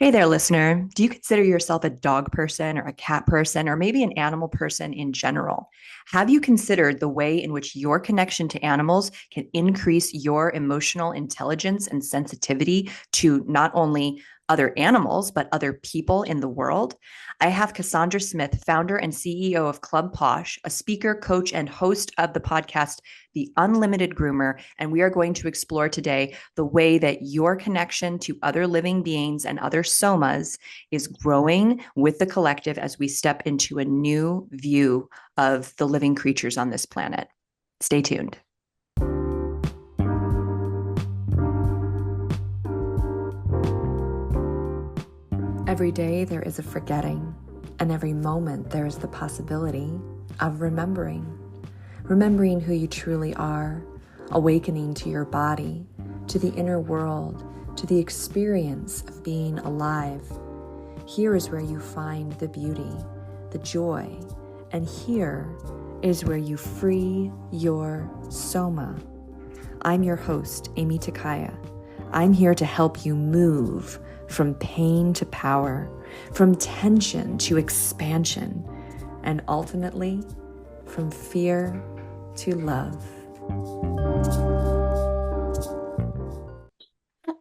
Hey there, listener. Do you consider yourself a dog person or a cat person or maybe an animal person in general? Have you considered the way in which your connection to animals can increase your emotional intelligence and sensitivity to not only other animals, but other people in the world? I have Cassondra Smith, founder and CEO of Club Pawsh, a speaker, coach, and host of the podcast, The Unlimited Groomer. And we are going to explore today the way that your connection to other living beings and other somas is growing with the collective as we step into a new view of the living creatures on this planet. Stay tuned. Every day there is a forgetting, and every moment there is the possibility of remembering. Remembering who you truly are, awakening to your body, to the inner world, to the experience of being alive. Here is where you find the beauty, the joy, and here is where you free your soma. I'm your host, Aimee. I'm here to help you move from pain to power, from tension to expansion, and ultimately from fear to love.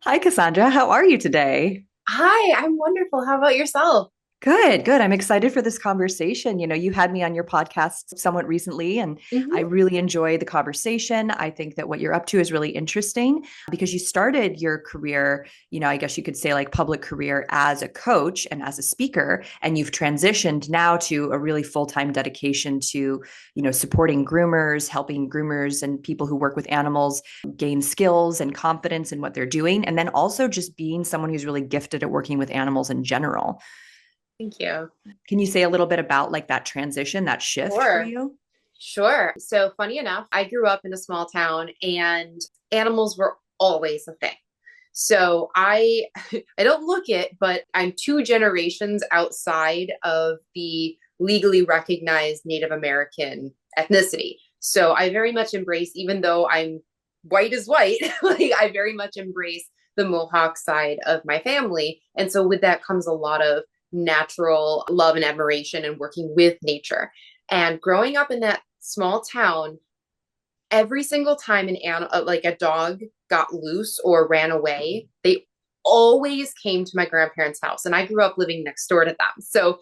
Hi, Cassondra. How are you today? Hi, I'm wonderful. How about yourself? Good, good. I'm excited for this conversation. You had me on your podcast somewhat recently, and I hmm really enjoy the conversation. I think that what you're up to is really interesting because you started your career, I guess you could say like public career as a coach and as a speaker, and you've transitioned now to a really full-time dedication to, supporting groomers, helping groomers and people who work with animals gain skills and confidence in what they're doing, and then also just being someone who's really gifted at working with animals in general. Thank you. Can you say a little bit about like that transition, that shift for Sure. you? Sure. So, funny enough, I grew up in a small town and animals were always a thing. So, I I don't look it, but I'm two generations outside of the legally recognized Native American ethnicity. So, I very much embrace, even though I'm white as white, like I very much embrace the Mohawk side of my family. And so with that comes a lot of natural love and admiration and working with nature. And growing up in that small town, every single time an animal, like a dog, got loose or ran away, they always came to my grandparents' house. And I grew up living next door to them. So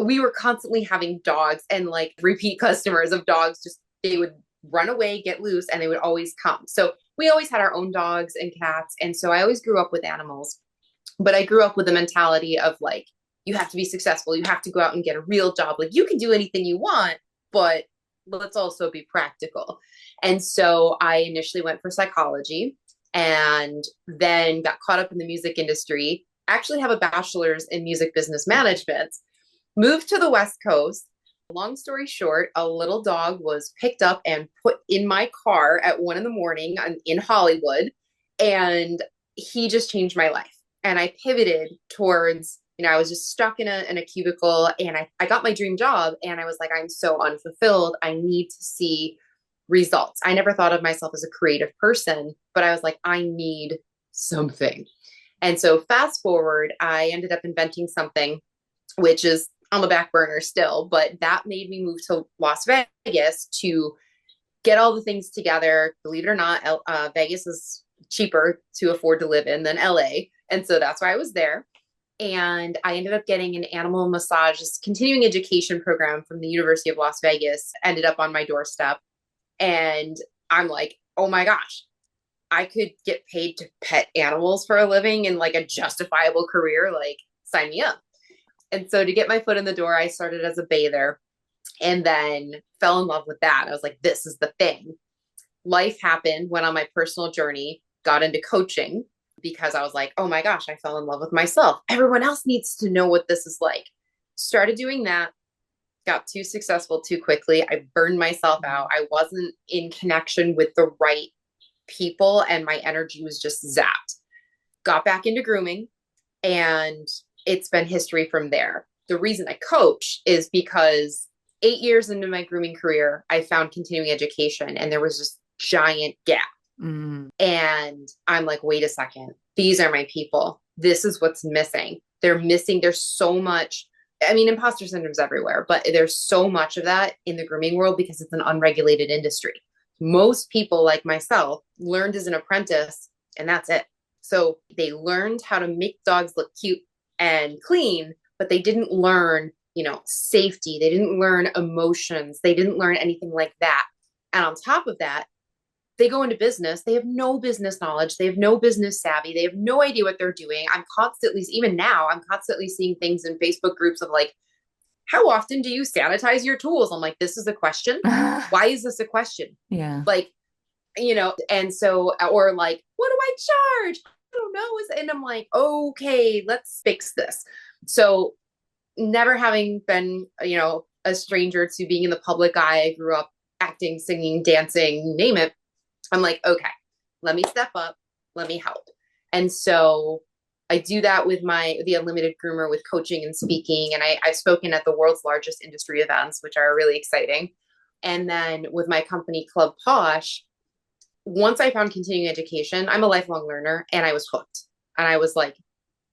we were constantly having dogs and like repeat customers of dogs. Just they would run away, get loose, and they would always come. So we always had our own dogs and cats. And so I always grew up with animals. But I grew up with the mentality of like, you have to be successful. You have to go out and get a real job. Like you can do anything you want, but let's also be practical. And so I initially went for psychology and then got caught up in the music industry. Actually have a bachelor's in music business management. Moved to the West Coast. Long story short, a little dog was picked up and put in my car at 1 in the morning in Hollywood. And he just changed my life. And I pivoted towards, I was just stuck in a cubicle and I got my dream job and I was like, I'm so unfulfilled. I need to see results. I never thought of myself as a creative person, but I was like, I need something. And so fast forward, I ended up inventing something, which is on the back burner still, but that made me move to Las Vegas to get all the things together. Believe it or not, Vegas is cheaper to afford to live in than LA. And so that's why I was there. And I ended up getting an animal massage continuing education program from the University of Las Vegas, ended up on my doorstep. And I'm like, oh my gosh, I could get paid to pet animals for a living and like a justifiable career. Like, sign me up. And so to get my foot in the door, I started as a bather and then fell in love with that. I was like, this is the thing. Life happened, went on my personal journey, got into coaching because I was like, oh my gosh, I fell in love with myself. Everyone else needs to know what this is like. Started doing that, got too successful too quickly. I burned myself out. I wasn't in connection with the right people and my energy was just zapped. Got back into grooming and it's been history from there. The reason I coach is because 8 years into my grooming career, I found continuing education and there was this giant gap. Mm. And I'm like, wait a second, these are my people. this is what's missing. There's so much. I mean, imposter syndrome's everywhere, but there's so much of that in the grooming world because it's an unregulated industry. Most people like myself learned as an apprentice and that's it. So they learned how to make dogs look cute and clean, but they didn't learn, safety. They didn't learn emotions. They didn't learn anything like that. And on top of that, they go into business. They have no business knowledge. They have no business savvy. They have no idea what they're doing. Even now, I'm constantly seeing things in Facebook groups of like, how often do you sanitize your tools? I'm like, this is a question. Why is this a question? Yeah. Like, and so, or like, what do I charge? I don't know. And I'm like, okay, let's fix this. So never having been, a stranger to being in the public eye, I grew up acting, singing, dancing, name it. I'm like, okay, let me step up. Let me help. And so I do that with the Unlimited Groomer with coaching and speaking. And I've spoken at the world's largest industry events, which are really exciting. And then with my company, Club Pawsh, once I found continuing education, I'm a lifelong learner and I was hooked. And I was like,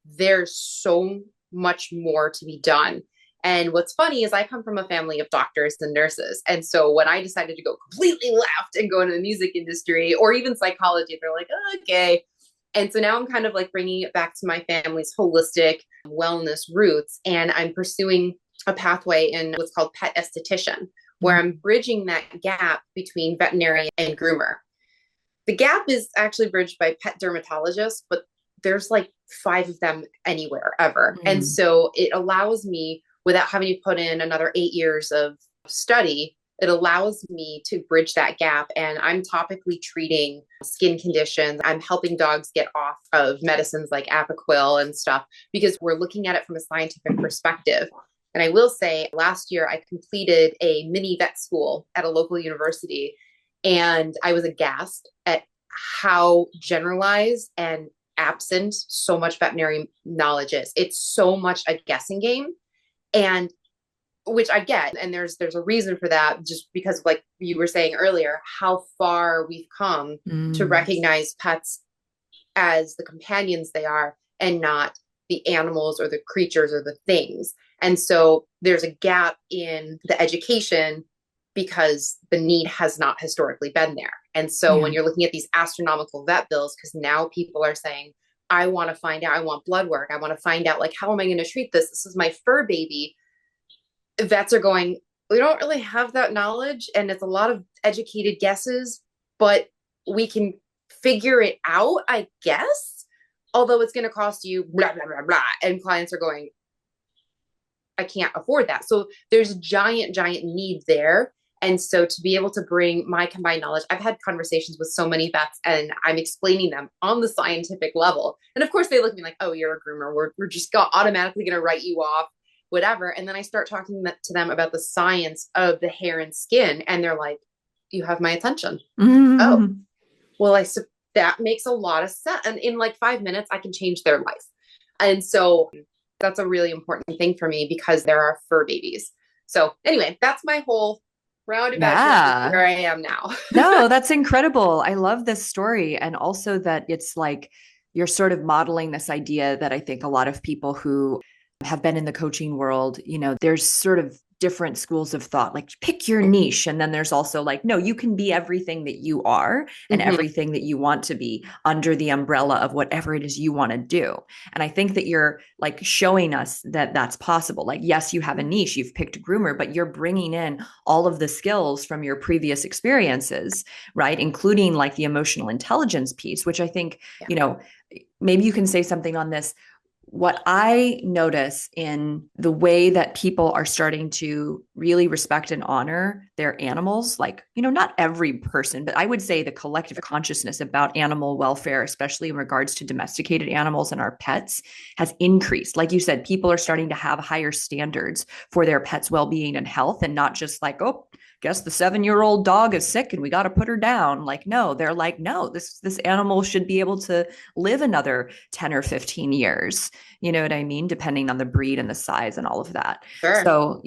there's so much more to be done. And what's funny is I come from a family of doctors and nurses. And so when I decided to go completely left and go into the music industry or even psychology, they're like, oh, okay. And so now I'm kind of like bringing it back to my family's holistic wellness roots. And I'm pursuing a pathway in what's called pet esthetician, where I'm bridging that gap between veterinary and groomer. The gap is actually bridged by pet dermatologists, but there's like 5 of them anywhere ever. And so it allows me, without having to put in another 8 years of study, it allows me to bridge that gap. And I'm topically treating skin conditions. I'm helping dogs get off of medicines like Apoquil and stuff because we're looking at it from a scientific perspective. And I will say last year I completed a mini vet school at a local university. And I was aghast at how generalized and absent so much veterinary knowledge is. It's so much a guessing game. And which I get. And there's a reason for that, just because like you were saying earlier, how far we've come to recognize pets as the companions they are and not the animals or the creatures or the things. And so there's a gap in the education because the need has not historically been there. And so when you're looking at these astronomical vet bills, because now people are saying, I want to find out, I want blood work. I want to find out, like, how am I going to treat this? This is my fur baby. Vets are going, we don't really have that knowledge. And it's a lot of educated guesses, but we can figure it out, I guess. Although it's going to cost you blah, blah, blah, blah. And clients are going, I can't afford that. So there's a giant, giant need there. And so to be able to bring my combined knowledge, I've had conversations with so many vets and I'm explaining them on the scientific level. And of course they look at me like, oh, you're a groomer. We're just automatically going to write you off, whatever. And then I start talking to them about the science of the hair and skin. And they're like, you have my attention. Oh, well, that makes a lot of sense. And in like 5 minutes, I can change their life. And so that's a really important thing for me because there are fur babies. So anyway, that's my whole roundabout where I am now. No, that's incredible. I love this story. And also that it's like you're sort of modeling this idea that I think a lot of people who have been in the coaching world, there's sort of different schools of thought, like pick your niche. And then there's also like, no, you can be everything that you are and everything that you want to be under the umbrella of whatever it is you want to do. And I think that you're like showing us that that's possible. Like, yes, you have a niche, you've picked groomer, but you're bringing in all of the skills from your previous experiences, right? Including like the emotional intelligence piece, which I think, maybe you can say something on this. What I notice in the way that people are starting to really respect and honor their animals, like, not every person, but I would say the collective consciousness about animal welfare, especially in regards to domesticated animals and our pets, has increased. Like you said, people are starting to have higher standards for their pets' well-being and health, and not just like, oh, guess the 7-year-old dog is sick and we got to put her down. Like, no, they're like, no, this animal should be able to live another 10 or 15 years. You know what I mean? Depending on the breed and the size and all of that. Sure. So,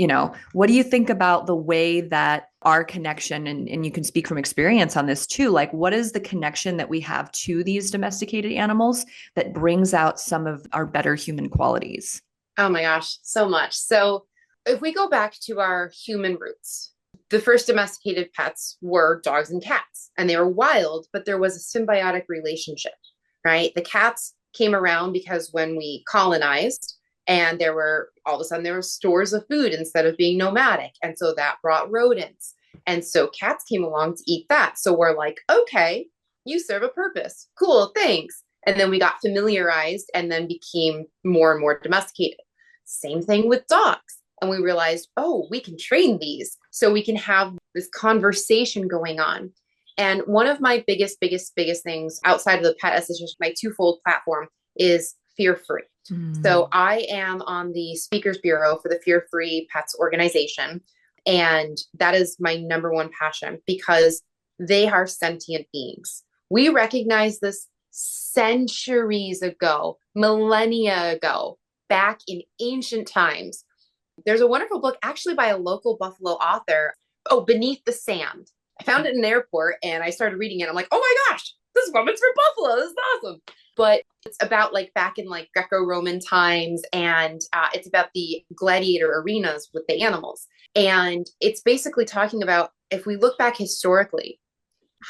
what do you think about the way that our connection, and you can speak from experience on this too, like what is the connection that we have to these domesticated animals that brings out some of our better human qualities? Oh my gosh, so much. So if we go back to our human roots, the first domesticated pets were dogs and cats, and they were wild, but there was a symbiotic relationship, right? The cats came around because when we colonized, and all of a sudden there were stores of food instead of being nomadic. And so that brought rodents. And so cats came along to eat that. So we're like, okay, you serve a purpose. Cool, thanks. And then we got familiarized and then became more and more domesticated. Same thing with dogs. And we realized, oh, we can train these. So we can have this conversation going on. And one of my biggest things outside of the pet, as just my twofold platform, is fear-free. So I am on the speakers bureau for the Fear-Free Pets organization. And that is my number one passion because they are sentient beings. We recognize this centuries ago, millennia ago, back in ancient times. There's a wonderful book actually by a local Buffalo author. Oh, Beneath the Sand. I found it in an airport and I started reading it. I'm like, oh my gosh, this woman's from Buffalo. This is awesome. But it's about like back in like Greco-Roman times, and it's about the gladiator arenas with the animals. And it's basically talking about, if we look back historically,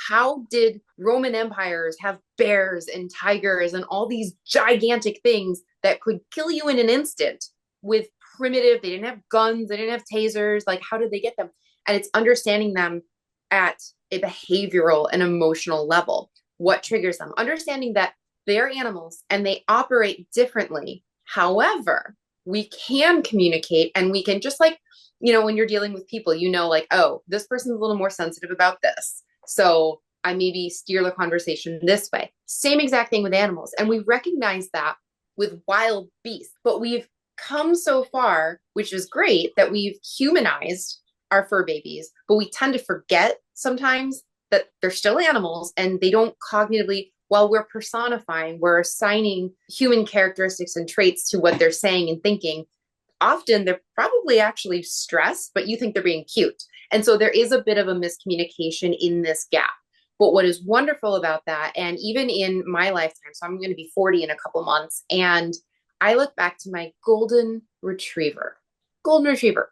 how did Roman empires have bears and tigers and all these gigantic things that could kill you in an instant with primitive, they didn't have guns, they didn't have tasers. Like, how did they get them? And it's understanding them at a behavioral and emotional level. What triggers them? Understanding that they're animals and they operate differently. However, we can communicate, and we can, just like, when you're dealing with people, like, oh, this person's a little more sensitive about this. So I maybe steer the conversation this way. Same exact thing with animals. And we recognize that with wild beasts, but we've come so far, which is great, that we've humanized our fur babies, but we tend to forget sometimes that they're still animals and they don't cognitively, while we're personifying, we're assigning human characteristics and traits to what they're saying and thinking. Often they're probably actually stressed, but you think they're being cute. And so there is a bit of a miscommunication in this gap. But what is wonderful about that, and even in my lifetime, so I'm going to be 40 in a couple months, and I look back to my golden retriever,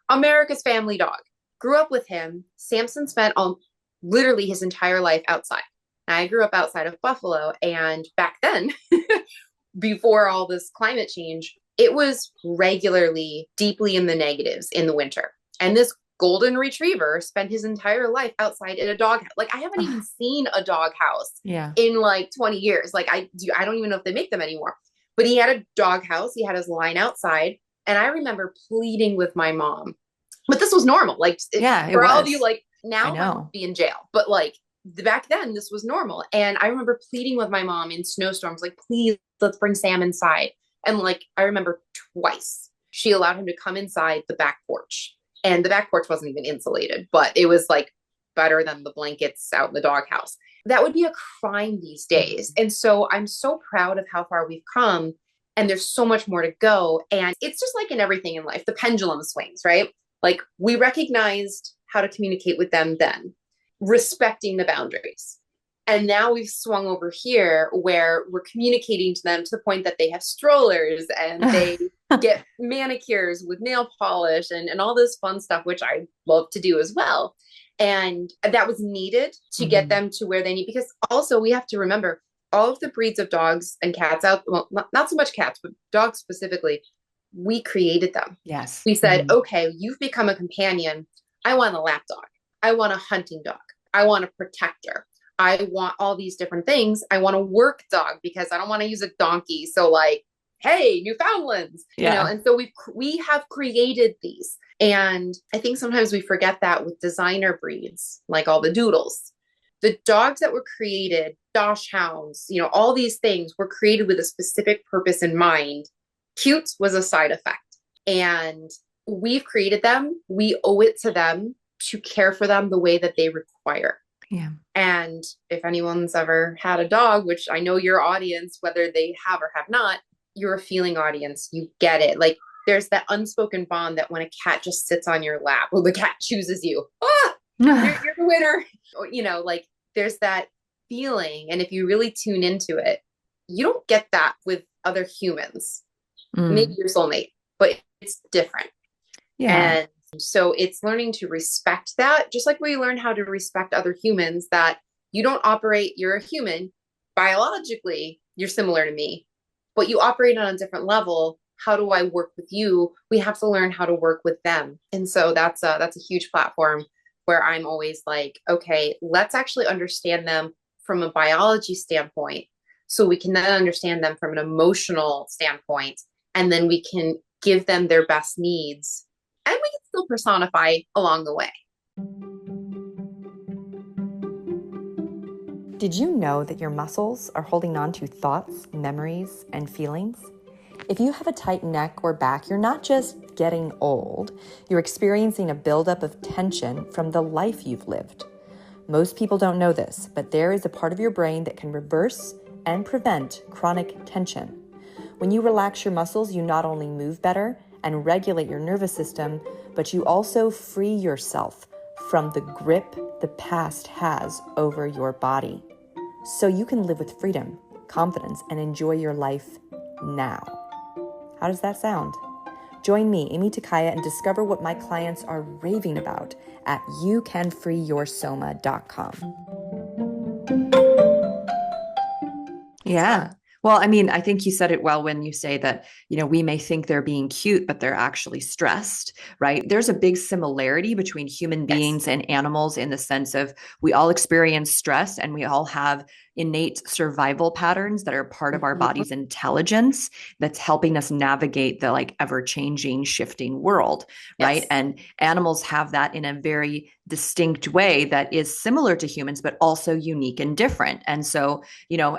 America's family dog. Grew up with him. Samson spent literally his entire life outside. I grew up outside of Buffalo, and back then, before all this climate change, it was regularly deeply in the negatives in the winter. And this golden retriever spent his entire life outside in a dog house. Like, I haven't even seen a dog house in like 20 years. Like, I don't even know if they make them anymore. But he had a dog house. He had his line outside. And I remember pleading with my mom. But this was normal. Like, for all of you, like, now I would be in jail. But like, back then, this was normal. And I remember pleading with my mom in snowstorms, like, please, let's bring Sam inside. And like, I remember twice she allowed him to come inside the back porch. And the back porch wasn't even insulated, but it was like better than the blankets out in the doghouse. That would be a crime these days. And so I'm so proud of how far we've come. And there's so much more to go. And it's just like in everything in life, the pendulum swings, right? Like, we recognized how to communicate with them then, respecting the boundaries. And now we've swung over here where we're communicating to them to the point that they have strollers and they get manicures with nail polish and all this fun stuff, which I love to do as well. And that was needed to get them to where they need, because also we have to remember all of the breeds of dogs and cats well, not so much cats, but dogs specifically, we created them. Yes. We said, okay, you've become a companion. I want a lap dog. I want a hunting dog. I want a protector. I want all these different things. I want a work dog because I don't want to use a donkey. So like, hey, Newfoundlands, and so we have created these. And I think sometimes we forget that with designer breeds, like all the doodles. The dogs that were created, Dosh hounds, all these things were created with a specific purpose in mind. Cute was a side effect. And we've created them. We owe it to them to care for them the way that they require. Yeah. And if anyone's ever had a dog, which I know your audience, whether they have or have not, you're a feeling audience. You get it. Like there's that unspoken bond that when a cat just sits on your lap or the cat chooses you, you're the winner. Or, like there's that feeling. And if you really tune into it, you don't get that with other humans. Maybe your soulmate, but it's different. Yeah. And so it's learning to respect that, just like we learn how to respect other humans, that you don't operate, you're a human. Biologically, you're similar to me, but you operate on a different level. How do I work with you? We have to learn how to work with them. And so that's a huge platform where I'm always like, okay, let's actually understand them from a biology standpoint, so we can then understand them from an emotional standpoint, and then we can give them their best needs, and we can still personify along the way. Did you know that your muscles are holding on to thoughts, memories, and feelings? If you have a tight neck or back, you're not just getting old, you're experiencing a buildup of tension from the life you've lived. Most people don't know this, but there is a part of your brain that can reverse and prevent chronic tension. When you relax your muscles, you not only move better and regulate your nervous system, but you also free yourself from the grip the past has over your body. So you can live with freedom, confidence, and enjoy your life now. How does that sound? Join me, Aimee Takaya, and discover what my clients are raving about at youcanfreeyoursoma.com. Yeah. Well, I mean, I think you said it well when you say that, we may think they're being cute, but they're actually stressed, right? There's a big similarity between human beings and animals in the sense of we all experience stress and we all have innate survival patterns that are part of our body's intelligence that's helping us navigate the like ever-changing, shifting world, right? And animals have that in a very distinct way that is similar to humans, but also unique and different. And so,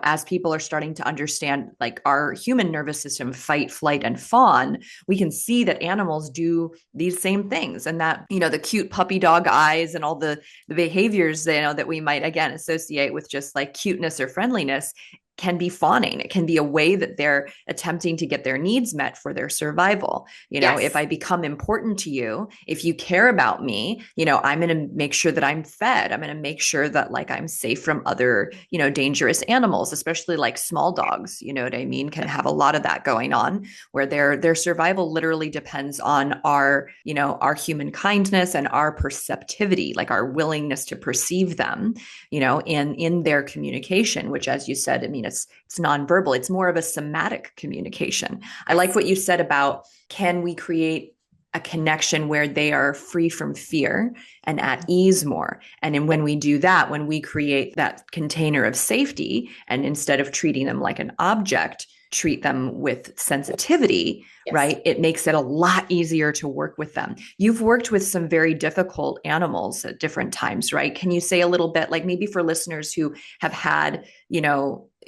as people are starting to understand like our human nervous system, fight, flight, and fawn, we can see that animals do these same things, and that, the cute puppy dog eyes and all the behaviors, that we might again associate with just like cuteness or friendliness can be fawning. It can be a way that they're attempting to get their needs met for their survival. If I become important to you, if you care about me, I'm going to make sure that I'm fed. I'm going to make sure that like I'm safe from other, dangerous animals, especially like small dogs, what I mean, can have a lot of that going on where their survival literally depends on our, our human kindness and our perceptivity, like our willingness to perceive them, in their communication, which, as you said, I mean, it's nonverbal. It's more of a somatic communication. I like what you said about, can we create a connection where they are free from fear and at ease more? And then when we do that, when we create that container of safety, and instead of treating them like an object, treat them with sensitivity, right? It makes it a lot easier to work with them. You've worked with some very difficult animals at different times, right? Can you say a little bit, like maybe for listeners who have had,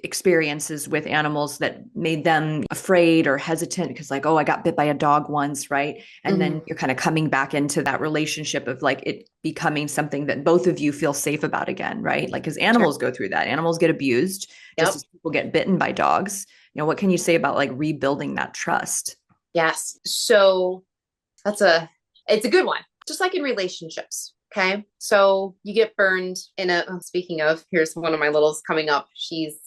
experiences with animals that made them afraid or hesitant because like, oh, I got bit by a dog once, right? And then you're kind of coming back into that relationship of like it becoming something that both of you feel safe about again, right? Like, because animals go through that. Animals get abused just as people get bitten by dogs. What can you say about like rebuilding that trust? Yes. So it's a good one. Just like in relationships. Okay. So you get burned speaking of, here's one of my littles coming up. Here's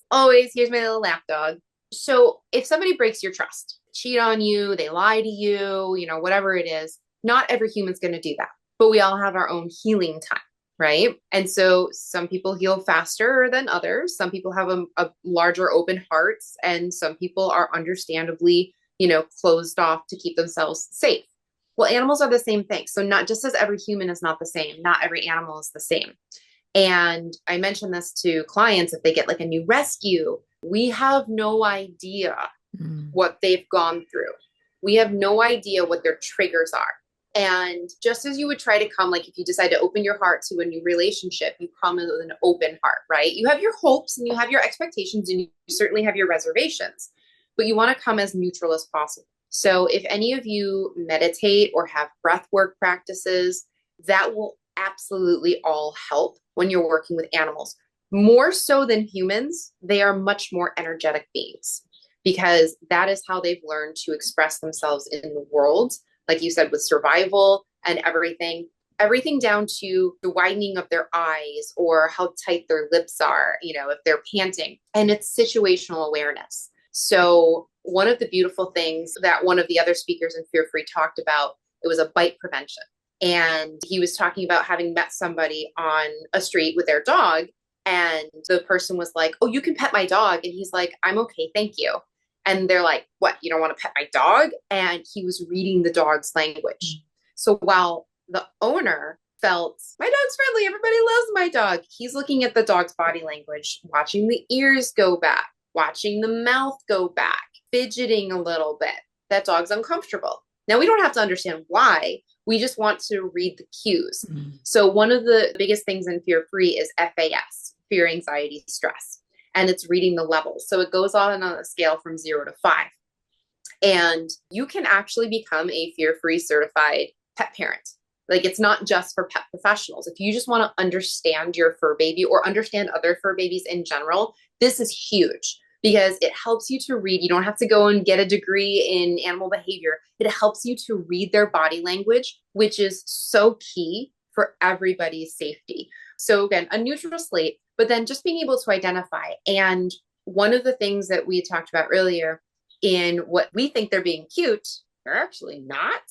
my little lap dog. So if somebody breaks your trust, cheat on you, they lie to you, whatever it is, not every human's going to do that, but we all have our own healing time. Right. And so some people heal faster than others. Some people have a larger open hearts, and some people are understandably, closed off to keep themselves safe. Well, animals are the same thing. So not just as every human is not the same, not every animal is the same. And I mentioned this to clients, if they get like a new rescue, we have no idea what they've gone through. We have no idea what their triggers are. And just as you would try to come, like if you decide to open your heart to a new relationship, you come with an open heart, right? You have your hopes and you have your expectations and you certainly have your reservations, but you want to come as neutral as possible. So if any of you meditate or have breath work practices, that will absolutely all help when you're working with animals. More so than humans, they are much more energetic beings because that is how they've learned to express themselves in the world. Like you said, with survival and everything down to the widening of their eyes or how tight their lips are, if they're panting, and it's situational awareness. So one of the beautiful things that one of the other speakers in Fear Free talked about, it was a bite prevention. And he was talking about having met somebody on a street with their dog. And the person was like, oh, you can pet my dog. And he's like, I'm okay, thank you. And they're like, what, you don't want to pet my dog? And he was reading the dog's language. So while the owner felt, my dog's friendly, everybody loves my dog, he's looking at the dog's body language, watching the ears go back, watching the mouth go back, fidgeting a little bit. That dog's uncomfortable. Now, we don't have to understand why. We just want to read the cues. Mm-hmm. So one of the biggest things in Fear Free is FAS, fear, anxiety, stress. And it's reading the levels. So it goes on a scale from 0 to 5. And you can actually become a Fear Free certified pet parent. Like, it's not just for pet professionals. If you just want to understand your fur baby or understand other fur babies in general, this is huge because it helps you to read. You don't have to go and get a degree in animal behavior. It helps you to read their body language, which is so key for everybody's safety. So again, a neutral slate, but then just being able to identify. And one of the things that we talked about earlier in what we think they're being cute, they're actually not.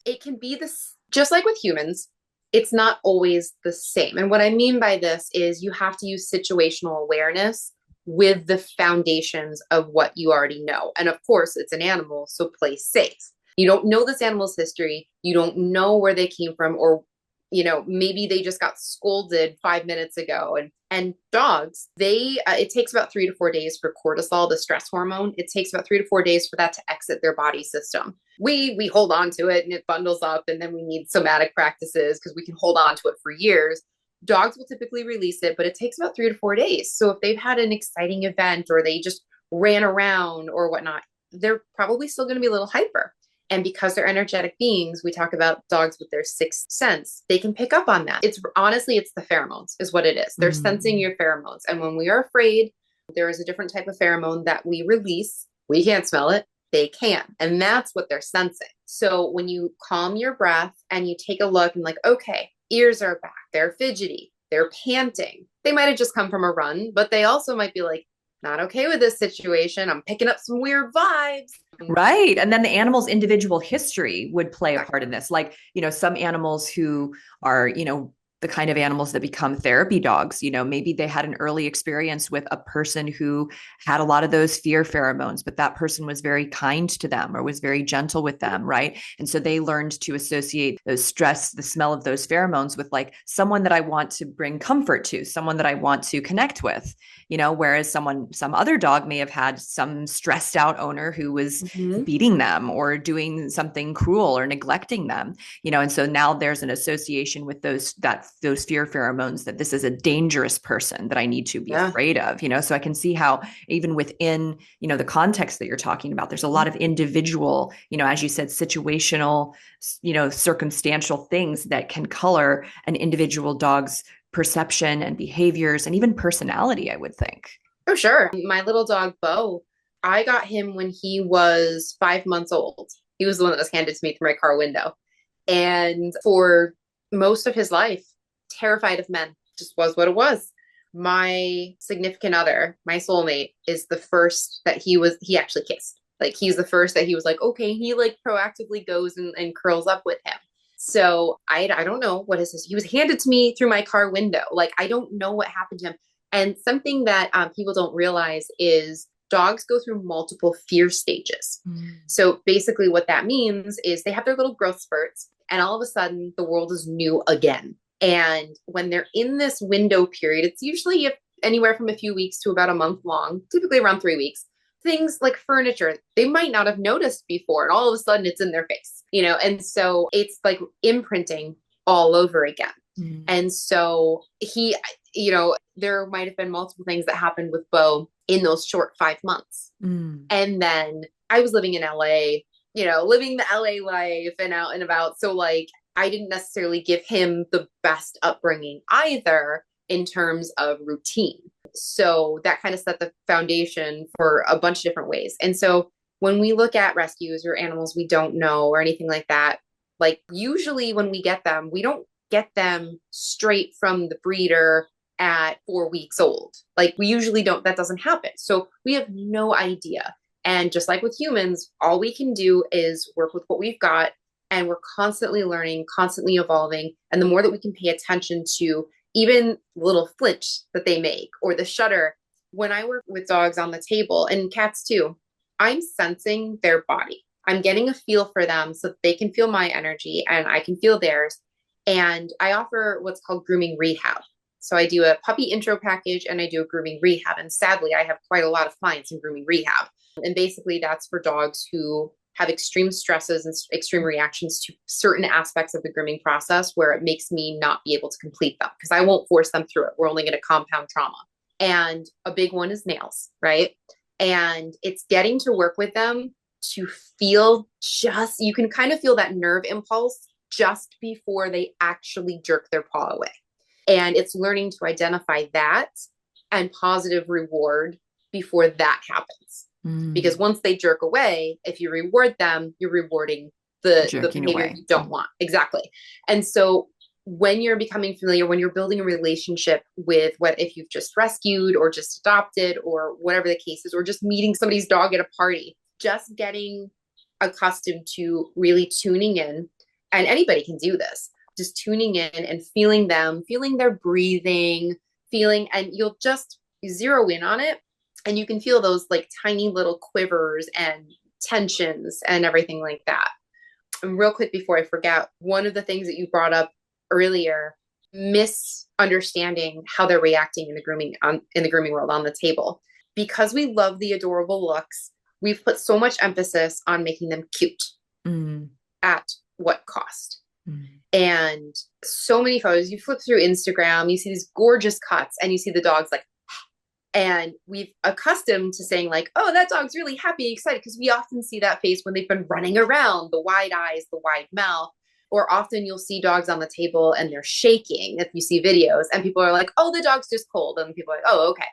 It can be this, just like with humans, it's not always the same. And what I mean by this is you have to use situational awareness with the foundations of what you already know. And of course, it's an animal, so play safe. You don't know this animal's history. You don't know where they came from, or maybe they just got scolded 5 minutes ago. And dogs, it takes about 3 to 4 days for cortisol, the stress hormone. It takes about 3 to 4 days for that to exit their body system. We hold on to it and it bundles up, and then we need somatic practices because we can hold on to it for years. Dogs will typically release it, but it takes about 3 to 4 days. So if they've had an exciting event or they just ran around or whatnot, they're probably still going to be a little hyper. And because they're energetic beings, we talk about dogs with their sixth sense. They can pick up on that. It's the pheromones is what it is. They're sensing your pheromones. And when we are afraid, there is a different type of pheromone that we release. We can't smell it. They can. And that's what they're sensing. So when you calm your breath and you take a look and like, okay, ears are back. They're fidgety. They're panting. They might have just come from a run, but they also might be like, not okay with this situation. I'm picking up some weird vibes. Right. And then the animal's individual history would play a part in this. Like, some animals who are, the kind of animals that become therapy dogs, maybe they had an early experience with a person who had a lot of those fear pheromones, but that person was very kind to them or was very gentle with them. Right. And so they learned to associate those stress, the smell of those pheromones with like someone that I want to bring comfort to, someone that I want to connect with, whereas some other dog may have had some stressed out owner who was beating them or doing something cruel or neglecting them, and so now there's an association with those fear pheromones that this is a dangerous person that I need to be afraid of, so I can see how even within, the context that you're talking about, there's a lot of individual, as you said, situational, circumstantial things that can color an individual dog's perception and behaviors and even personality, I would think. Oh, sure. My little dog, Bo, I got him when he was 5 months old. He was the one that was handed to me through my car window. And for most of his life, terrified of men, just was what it was. My significant other, my soulmate, is the first that he actually kissed. Like, he's the first that he was like, okay, he like proactively goes and curls up with him. So I don't know what he was handed to me through my car window. Like, I don't know what happened to him. And something that people don't realize is dogs go through multiple fear stages. So basically what that means is they have their little growth spurts and all of a sudden the world is new again. And when they're in this window period, it's usually anywhere from a few weeks to about a month long, typically around 3 weeks. Things like furniture, they might not have noticed before. And all of a sudden it's in their face, and so it's like imprinting all over again. And so there might have been multiple things that happened with Bo in those short 5 months. And then I was living in LA, living the LA life and out and about. So like I didn't necessarily give him the best upbringing either in terms of routine. So that kind of set the foundation for a bunch of different ways. And so when we look at rescues or animals we don't know or anything like that, like usually when we get them, we don't get them straight from the breeder at 4 weeks old. Like we usually don't, that doesn't happen. So we have no idea. And just like with humans, all we can do is work with what we've got. And we're constantly learning, constantly evolving. And the more that we can pay attention to even the little flinch that they make or the shudder, when I work with dogs on the table and cats too, I'm sensing their body. I'm getting a feel for them so that they can feel my energy and I can feel theirs. And I offer what's called grooming rehab. So I do a puppy intro package and I do a grooming rehab. And sadly, I have quite a lot of clients in grooming rehab. And basically that's for dogs who have extreme stresses and extreme reactions to certain aspects of the grooming process where it makes me not be able to complete them because I won't force them through it. We're only going to compound trauma. And a big one is nails, right? And it's getting to work with them to feel just, you can kind of feel that nerve impulse just before they actually jerk their paw away. And it's learning to identify that and positive reward before that happens. Because once they jerk away, if you reward them, you're rewarding the behavior you don't want. Exactly. And so when you're becoming familiar, when you're building a relationship with what, if you've just rescued or just adopted or whatever the case is, or just meeting somebody's dog at a party, just getting accustomed to really tuning in, and anybody can do this, just tuning in and feeling them, feeling their breathing, and you'll just zero in on it. And you can feel those like tiny little quivers and tensions and everything like that. And real quick before I forget, one of the things that you brought up earlier, misunderstanding how they're reacting in the grooming world on the table. Because we love the adorable looks, we've put so much emphasis on making them cute. At what cost? And so many photos, you flip through Instagram, you see these gorgeous cuts and you see the dogs like, and we've accustomed to saying like, oh, that dog's really happy, excited, because we often see that face when they've been running around, the wide eyes, the wide mouth, or often you'll see dogs on the table and they're shaking if you see videos and people are like, oh, the dog's just cold. And people are like, oh, okay.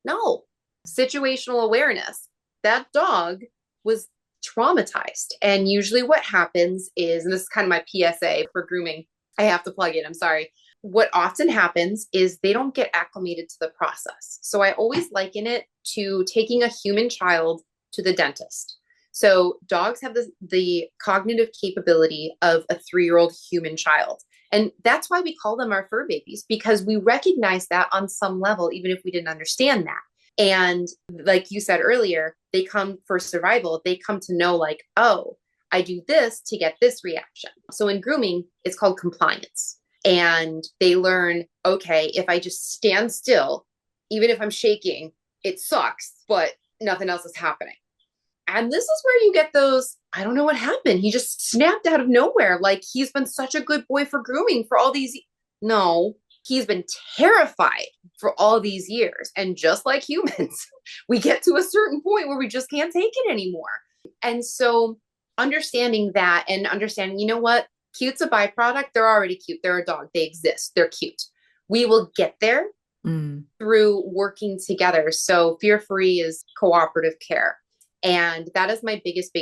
No, situational awareness. That dog was traumatized. And usually what happens is, and this is kind of my PSA for grooming, I have to plug it, I'm sorry. What often happens is they don't get acclimated to the process. So I always liken it to taking a human child to the dentist. So dogs have the cognitive capability of a 3-year-old human child. And that's why we call them our fur babies, because we recognize that on some level, even if we didn't understand that. And like you said earlier, they come for survival. They come to know like, oh, I do this to get this reaction. So in grooming, it's called compliance. And they learn, okay, if I just stand still, even if I'm shaking, it sucks, but nothing else is happening. And this is where you get those, I don't know what happened. He just snapped out of nowhere. Like he's been such a good boy for grooming for all these. No, he's been terrified for all these years. And just like humans, we get to a certain point where we just can't take it anymore. And so understanding that and understanding, you know what? Cute's a byproduct. They're already cute. They're a dog. They exist. They're cute. We will get there through working together. So fear-free is cooperative care. And that is my biggest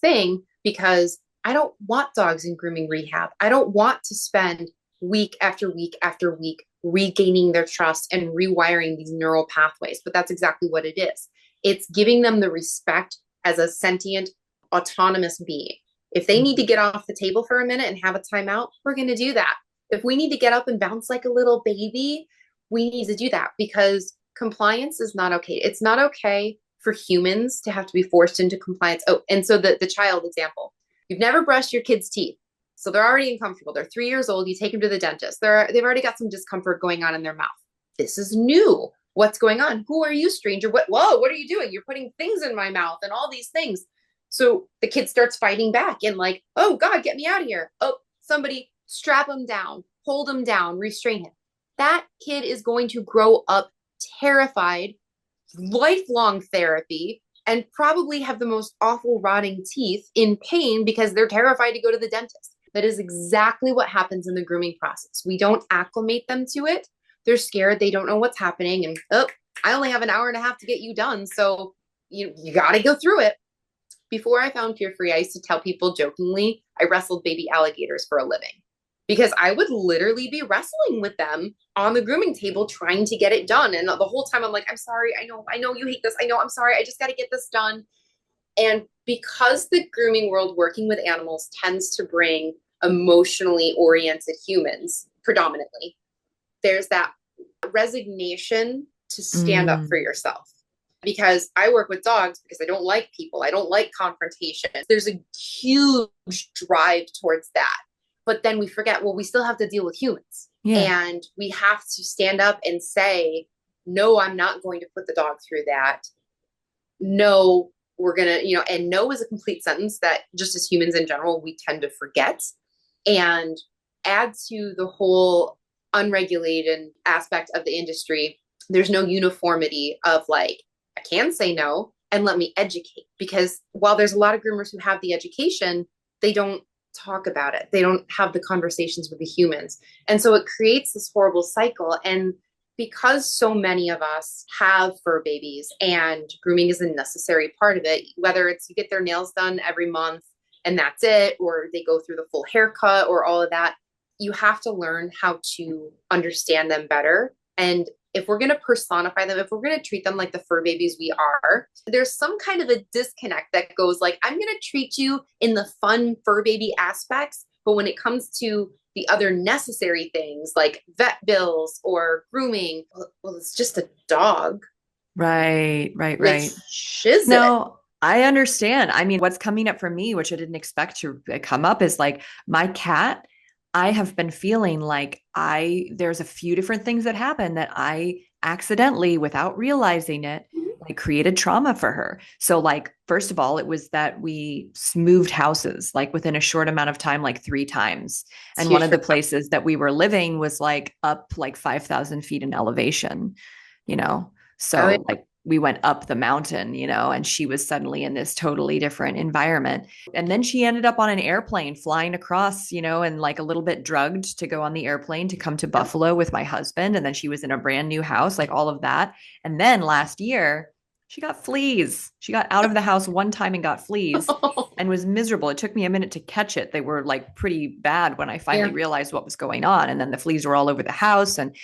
thing, because I don't want dogs in grooming rehab. I don't want to spend week after week after week regaining their trust and rewiring these neural pathways. But that's exactly what it is. It's giving them the respect as a sentient, autonomous being. If they need to get off the table for a minute and have a timeout, we're going to do that. If we need to get up and bounce like a little baby, we need to do that, because compliance is not okay. It's not okay for humans to have to be forced into compliance. Oh, and so the child example, you've never brushed your kid's teeth. So they're already uncomfortable. They're 3 years old. You take them to the dentist. They've already got some discomfort going on in their mouth. This is new. What's going on? Who are you, stranger? Whoa, what are you doing? You're putting things in my mouth and all these things. So the kid starts fighting back and like, oh God, get me out of here. Oh, somebody strap him down, hold him down, restrain him. That kid is going to grow up terrified, lifelong therapy, and probably have the most awful rotting teeth in pain because they're terrified to go to the dentist. That is exactly what happens in the grooming process. We don't acclimate them to it. They're scared. They don't know what's happening. And, oh, I only have an hour and a half to get you done. So you got to go through it. Before I found Peer Free, I used to tell people jokingly, I wrestled baby alligators for a living because I would literally be wrestling with them on the grooming table trying to get it done. And the whole time I'm like, I'm sorry. I know you hate this. I know, I'm sorry. I just got to get this done. And because the grooming world working with animals tends to bring emotionally oriented humans predominantly, there's that resignation to stand up for yourself. Because I work with dogs because I don't like people. I don't like confrontation. There's a huge drive towards that. But then we forget, well, we still have to deal with humans. Yeah. And we have to stand up and say, no, I'm not going to put the dog through that. No, we're going to, and no is a complete sentence that just as humans in general, we tend to forget and add to the whole unregulated aspect of the industry. There's no uniformity of like, I can say no and let me educate, because while there's a lot of groomers who have the education, they don't talk about it. They don't have the conversations with the humans. And so it creates this horrible cycle. And because so many of us have fur babies and grooming is a necessary part of it, whether it's you get their nails done every month and that's it, or they go through the full haircut or all of that, you have to learn how to understand them better. And if we're going to personify them, if we're going to treat them like the fur babies we are, there's some kind of a disconnect that goes like, I'm going to treat you in the fun fur baby aspects. But when it comes to the other necessary things like vet bills or grooming, well, it's just a dog. Right. Shiz No, I understand. I mean, what's coming up for me, which I didn't expect to come up, is like my cat. I have been feeling like there's a few different things that happen that I accidentally, without realizing it, like created trauma for her. So like, first of all, it was that we moved houses like within a short amount of time, like 3 times. And one of the places that we were living was like up like 5,000 feet in elevation, so like we went up the mountain, and she was suddenly in this totally different environment. And then she ended up on an airplane flying across, and like a little bit drugged to go on the airplane to come to Buffalo with my husband. And then she was in a brand new house, like all of that. And then last year, she got fleas. She got out of the house one time and got fleas and was miserable. It took me a minute to catch it. They were like pretty bad when I finally realized what was going on. And then the fleas were all over the house. And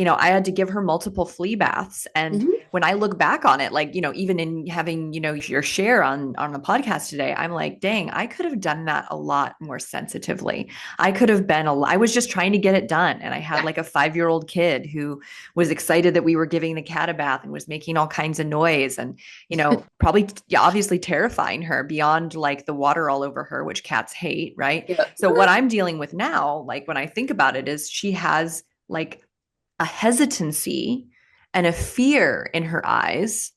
I had to give her multiple flea baths. And when I look back on it, like, even in having, your share on the podcast today, I'm like, dang, I could have done that a lot more sensitively. I could have been, I was just trying to get it done. And I had like a 5-year-old kid who was excited that we were giving the cat a bath and was making all kinds of noise and, probably obviously terrifying her beyond like the water all over her, which cats hate. Right. Yeah. So what I'm dealing with now, like when I think about it, is she has like a hesitancy and a fear in her eyes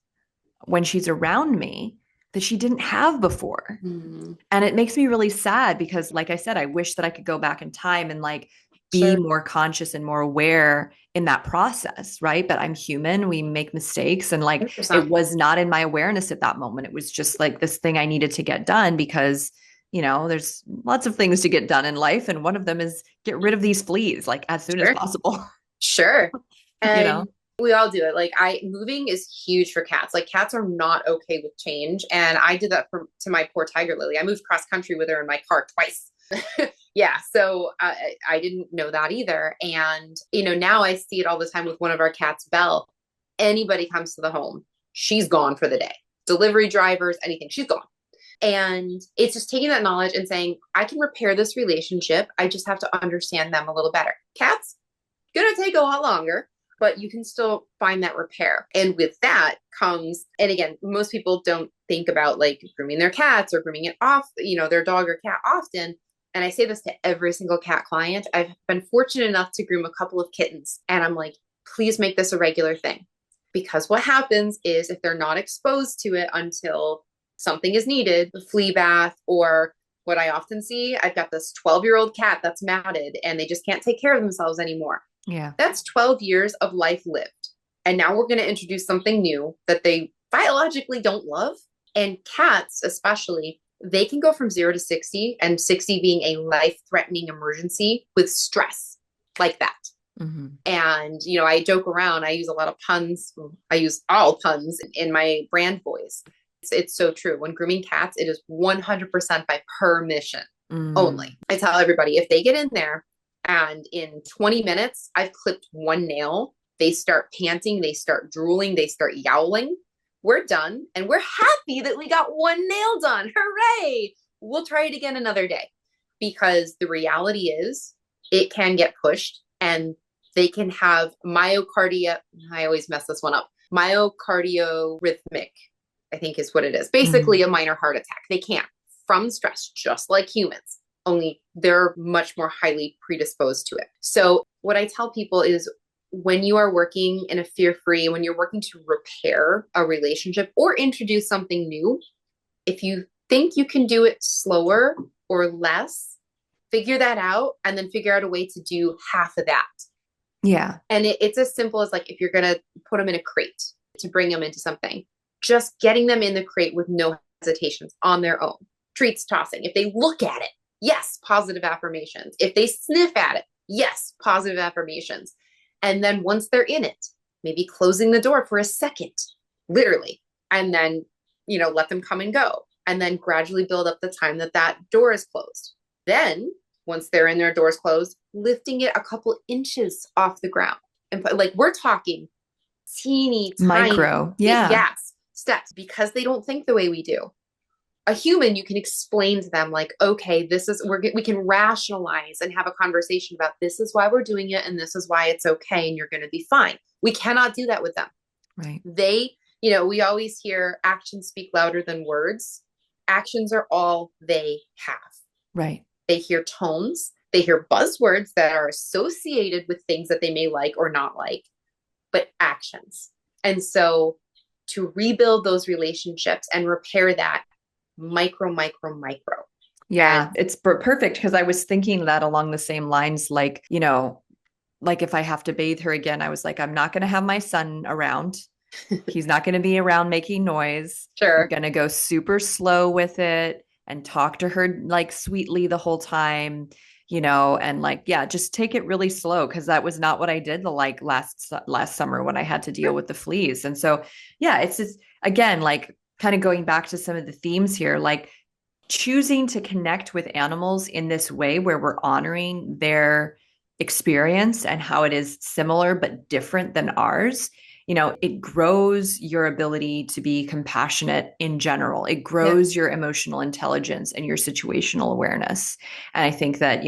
when she's around me that she didn't have before. And it makes me really sad because, like I said, I wish that I could go back in time and like be more conscious and more aware in that process. Right. But I'm human. We make mistakes. And like, 100%. It was not in my awareness at that moment. It was just like this thing I needed to get done because there's lots of things to get done in life. And one of them is get rid of these fleas like as soon as possible. Sure. And we all do it. Like moving is huge for cats. Like cats are not okay with change. And I did that to my poor tiger Lily. I moved cross country with her in my car twice. Yeah. So I didn't know that either. And, now I see it all the time with one of our cats, Belle. Anybody comes to the home, she's gone for the day. Delivery drivers, anything, she's gone. And it's just taking that knowledge and saying, I can repair this relationship. I just have to understand them a little better. Cats, going to take a lot longer, but you can still find that repair. And with that comes, and again, most people don't think about like grooming their cats or grooming it off, their dog or cat often. And I say this to every single cat client. I've been fortunate enough to groom a couple of kittens. And I'm like, please make this a regular thing. Because what happens is if they're not exposed to it until something is needed, the flea bath, or what I often see, I've got this 12-year-old cat that's matted and they just can't take care of themselves anymore. Yeah. That's 12 years of life lived. And now we're going to introduce something new that they biologically don't love. And cats, especially, they can go from 0 to 60, and 60 being a life-threatening emergency with stress like that. Mm-hmm. And, I joke around, I use a lot of puns. I use all puns in my brand voice. It's so true. When grooming cats, it is 100% by permission only. I tell everybody, if they get in there and in 20 minutes, I've clipped one nail, they start panting, they start drooling, they start yowling, we're done. And we're happy that we got one nail done. Hooray. We'll try it again another day, because the reality is it can get pushed and they can have myocardia. I always mess this one up. Myocardiorhythmic, I think is what it is. Basically a minor heart attack. They can't, from stress, just like humans, only they're much more highly predisposed to it. So what I tell people is, when you are working in a fear-free, when you're working to repair a relationship or introduce something new, if you think you can do it slower or less, figure that out and then figure out a way to do half of that. Yeah. And it's as simple as, like, if you're going to put them in a crate to bring them into something, just getting them in the crate with no hesitations on their own. Treats tossing. If they look at it, yes, positive affirmations. If they sniff at it, yes, positive affirmations. And then once they're in it, maybe closing the door for a second, literally, and then, let them come and go, and then gradually build up the time that door is closed. Then once they're in, their doors closed, lifting it a couple inches off the ground. And we're talking teeny, tiny, micro. Yeah. Yes, steps, because they don't think the way we do. A human, you can explain to them, like, okay, we can rationalize and have a conversation about, this is why we're doing it, and this is why it's okay, and you're going to be fine. We cannot do that with them. Right. We always hear actions speak louder than words. Actions are all they have. Right. They hear tones, they hear buzzwords that are associated with things that they may like or not like, but actions. And so to rebuild those relationships and repair that, micro. Yeah, it's perfect, because I was thinking that along the same lines, like if I have to bathe her again, I was like, I'm not going to have my son around. He's not going to be around making noise. Sure. I'm going to go super slow with it and talk to her like sweetly the whole time, and just take it really slow, because that was not what I did last summer when I had to deal with the fleas. And so, yeah, it's just, again, like, kind of going back to some of the themes here, like choosing to connect with animals in this way where we're honoring their experience and how it is similar but different than ours. It grows your ability to be compassionate in general. It grows your emotional intelligence and your situational awareness. And I think that,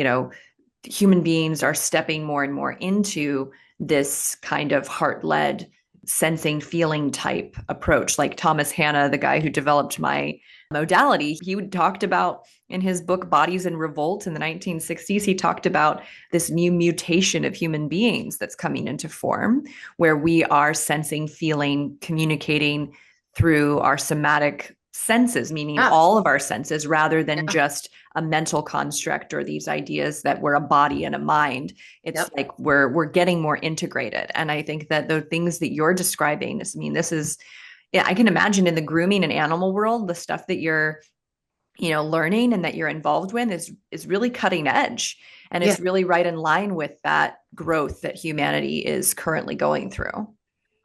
human beings are stepping more and more into this kind of heart-led sensing, feeling type approach. Like Thomas Hanna, the guy who developed my modality, he talked about in his book Bodies in Revolt in the 1960s, he talked about this new mutation of human beings that's coming into form, where we are sensing, feeling, communicating through our somatic senses, meaning all of our senses, rather than just a mental construct or these ideas that we're a body and a mind. It's like we're getting more integrated. And I think that the things that you're describing, this is, I can imagine in the grooming and animal world, the stuff that you're learning and that you're involved with is really cutting edge. And it's really right in line with that growth that humanity is currently going through.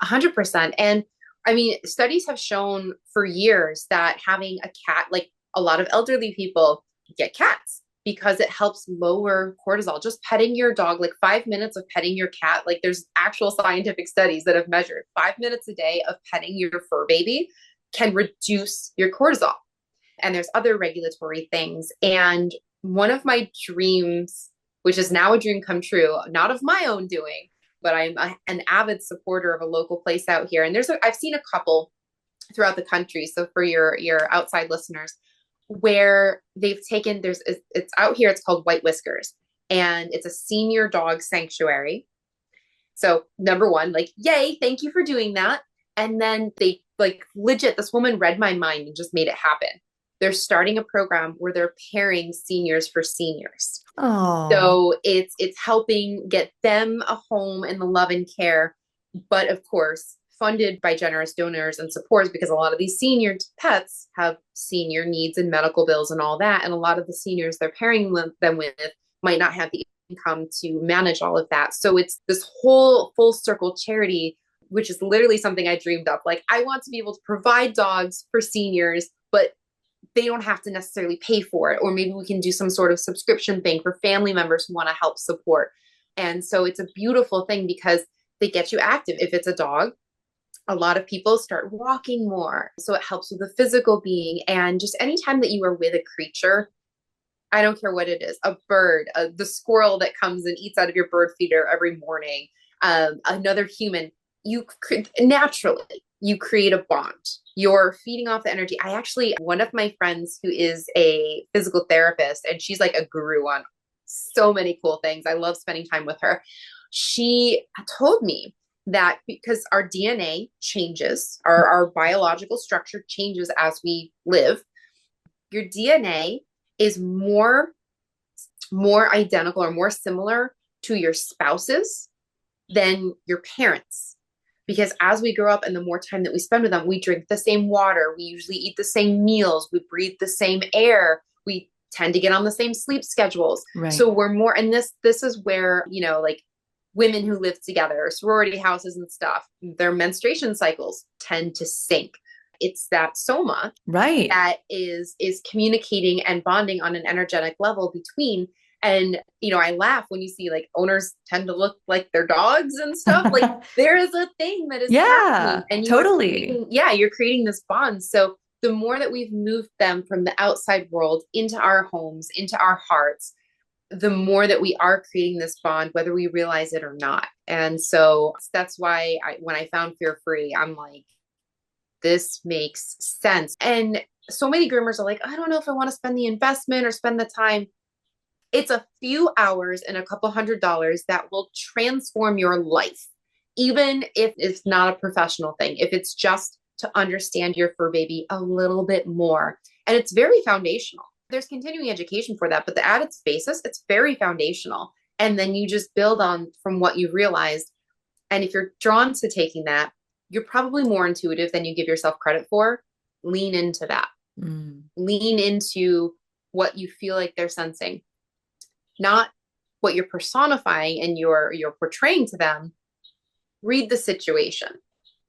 100%. And I mean, studies have shown for years that having a cat, like a lot of elderly people get cats because it helps lower cortisol. Just petting your dog, like 5 minutes of petting your cat, like there's actual scientific studies that have measured 5 minutes a day of petting your fur baby can reduce your cortisol. And there's other regulatory things. And one of my dreams, which is now a dream come true, not of my own doing, but I'm an avid supporter of a local place out here. And I've seen a couple throughout the country. So for your outside listeners, where they've taken, it's out here, it's called White Whiskers, and it's a senior dog sanctuary. So number one, like, yay, thank you for doing that. And then they legit, this woman read my mind and just made it happen. They're starting a program where they're pairing seniors for seniors. Oh. So it's helping get them a home and the love and care, but of course, funded by generous donors and supports, because a lot of these senior pets have senior needs and medical bills and all that. And a lot of the seniors they're pairing them with might not have the income to manage all of that. So it's this whole full circle charity, which is literally something I dreamed up. Like, I want to be able to provide dogs for seniors, but they don't have to necessarily pay for it. Or maybe we can do some sort of subscription thing for family members who want to help support. And so it's a beautiful thing because they get you active. If it's a dog, a lot of people start walking more. So it helps with the physical being. And just anytime that you are with a creature, I don't care what it is, a bird, the squirrel that comes and eats out of your bird feeder every morning, another human, you naturally, you create a bond. You're feeding off the energy. One of my friends who is a physical therapist, and she's like a guru on so many cool things. I love spending time with her. She told me that because our DNA changes, our biological structure changes as we live, your DNA is more identical or more similar to your spouses than your parents. Because as we grow up and the more time that we spend with them, we drink the same water, we usually eat the same meals, we breathe the same air, we tend to get on the same sleep schedules. Right. So we're more, and this is where, like women who live together, sorority houses and stuff, their menstruation cycles tend to sync. It's that soma, right, that is communicating and bonding on an energetic level between. And, I laugh when you see like owners tend to look like their dogs and stuff. Like there is a thing that is happening. And totally. You're creating this bond. So the more that we've moved them from the outside world into our homes, into our hearts, the more that we are creating this bond, whether we realize it or not. And so that's why when I found Fear Free, I'm like, this makes sense. And so many groomers are like, I don't know if I want to spend the investment or spend the time. It's a few hours and a couple $100s that will transform your life, even if it's not a professional thing, if it's just to understand your fur baby a little bit more. And it's very foundational. There's continuing education for that, but at its basis, it's very foundational. And then you just build on from what you've realized. And if you're drawn to taking that, you're probably more intuitive than you give yourself credit for. Lean into that. Lean into what you feel like they're sensing. Not what you're personifying and you're portraying to them. Read the situation.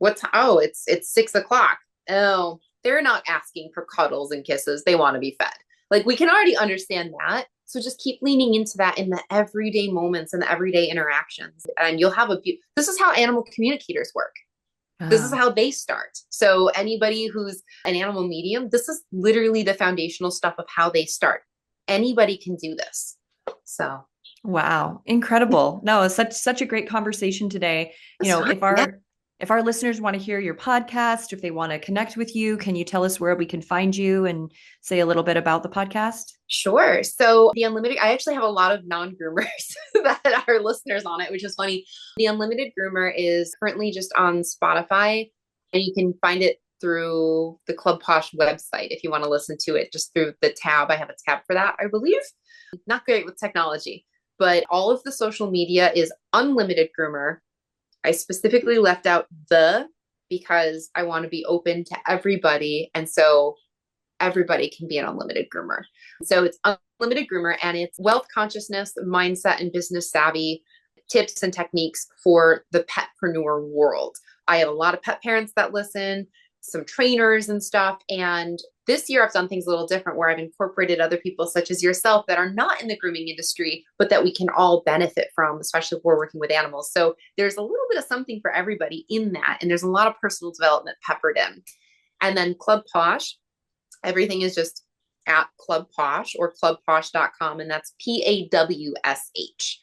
It's 6:00. Oh, they're not asking for cuddles and kisses. They want to be fed. Like, we can already understand that. So just keep leaning into that in the everyday moments and the everyday interactions. And you'll have this is how animal communicators work. This is how they start. So anybody who's an animal medium, this is literally the foundational stuff of how they start. Anybody can do this. So, wow, incredible. No, it's such a great conversation today. If our listeners want to hear your podcast, if they want to connect with you, can you tell us where we can find you and say a little bit about the podcast? Sure. So the Unlimited, I actually have a lot of non-groomers that are listeners on it, which is funny. The Unlimited Groomer is currently just on Spotify, and you can find it through the Club Pawsh website if you want to listen to it, just through the tab. I have a tab for that, I believe. Not great with technology, but all of the social media is Unlimited Groomer. I specifically left out because I want to be open to everybody. And so everybody can be an Unlimited Groomer. So it's Unlimited Groomer, and it's wealth consciousness, mindset, and business savvy tips and techniques for the petpreneur world. I have a lot of pet parents that listen, some trainers and stuff. And this year I've done things a little different where I've incorporated other people such as yourself that are not in the grooming industry, but that we can all benefit from, especially if we're working with animals. So there's a little bit of something for everybody in that. And there's a lot of personal development peppered in. And then Club Pawsh, everything is just at Club Pawsh or clubpawsh.com. And that's PAWSH.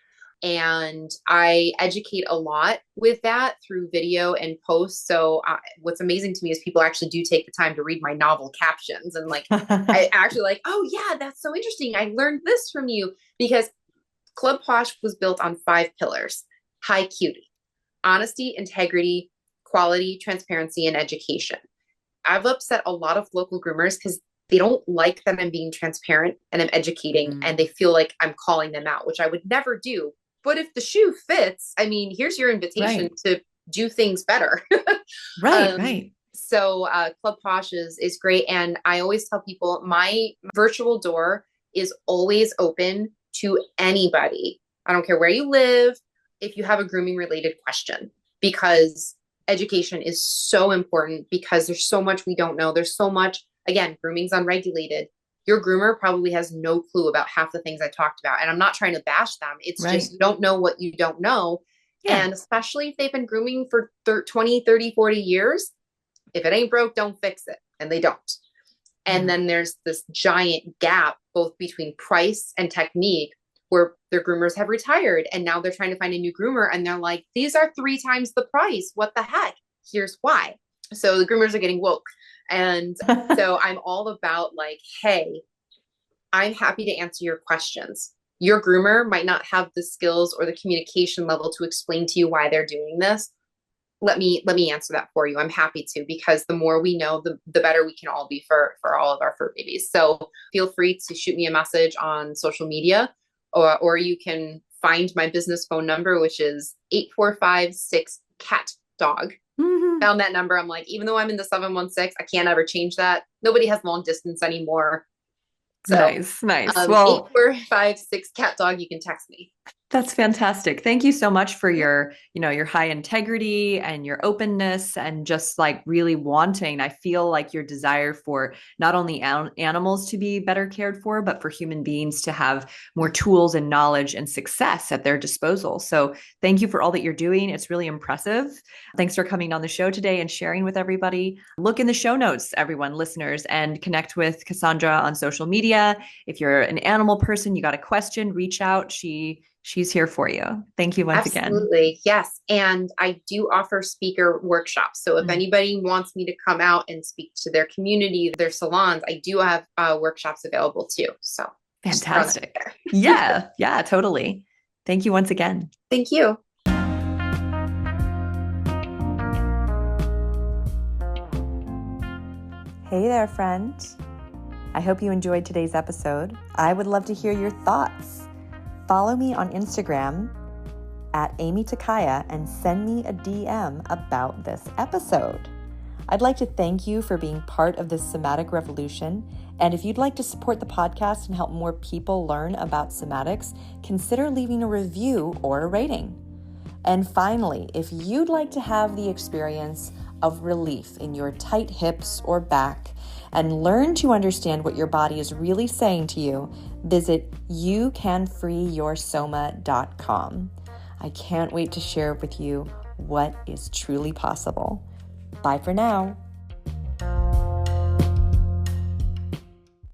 And I educate a lot with that through video and posts. So what's amazing to me is people actually do take the time to read my novel captions and like, I actually like, oh yeah, that's so interesting. I learned this from you, because Club Pawsh was built on 5 pillars: high cutie, honesty, integrity, quality, transparency, and education. I've upset a lot of local groomers because they don't like that I'm being transparent and I'm educating, and they feel like I'm calling them out, which I would never do. But if the shoe fits, I mean, here's your invitation to do things better. Right. So Club Pawsh is great. And I always tell people my virtual door is always open to anybody. I don't care where you live, if you have a grooming related question, because education is so important, because there's so much we don't know. There's so much, again, grooming's unregulated. Your groomer probably has no clue about half the things I talked about. And I'm not trying to bash them. It's just, you don't know what you don't know. Yeah. And especially if they've been grooming for 20, 30, 40 years, if it ain't broke, don't fix it. And they don't. And then there's this giant gap both between price and technique, where their groomers have retired and now they're trying to find a new groomer. And they're like, these are 3 times the price. What the heck? Here's why. So the groomers are getting woke. And so I'm all about like, hey, I'm happy to answer your questions. Your groomer might not have the skills or the communication level to explain to you why they're doing this. Let me answer that for you. I'm happy to, because the more we know, the better we can all be for all of our fur babies. So feel free to shoot me a message on social media, or you can find my business phone number, which is 8456-CAT-DOG. Found that number. I'm like, even though I'm in the 716, I can't ever change that. Nobody has long distance anymore. So, nice. Well, 8456-CAT-DOG, you can text me. That's fantastic. Thank you so much for your high integrity and your openness, and just like really wanting, I feel like your desire for not only animals to be better cared for, but for human beings to have more tools and knowledge and success at their disposal. So thank you for all that you're doing. It's really impressive. Thanks for coming on the show today and sharing with everybody. Look in the show notes, everyone, listeners, and connect with Cassondra on social media. If you're an animal person, you got a question, reach out. She's here for you. Thank you once again. Absolutely. Yes. And I do offer speaker workshops. So if anybody wants me to come out and speak to their community, their salons, I do have workshops available too. So fantastic. Yeah, totally. Thank you once again. Thank you. Hey there, friend. I hope you enjoyed today's episode. I would love to hear your thoughts. Follow me on Instagram at Aimee Takaya and send me a DM about this episode. I'd like to thank you for being part of this somatic revolution. And if you'd like to support the podcast and help more people learn about somatics, consider leaving a review or a rating. And finally, if you'd like to have the experience of relief in your tight hips or back and learn to understand what your body is really saying to you, visit youcanfreeyoursoma.com. I can't wait to share with you what is truly possible. Bye for now.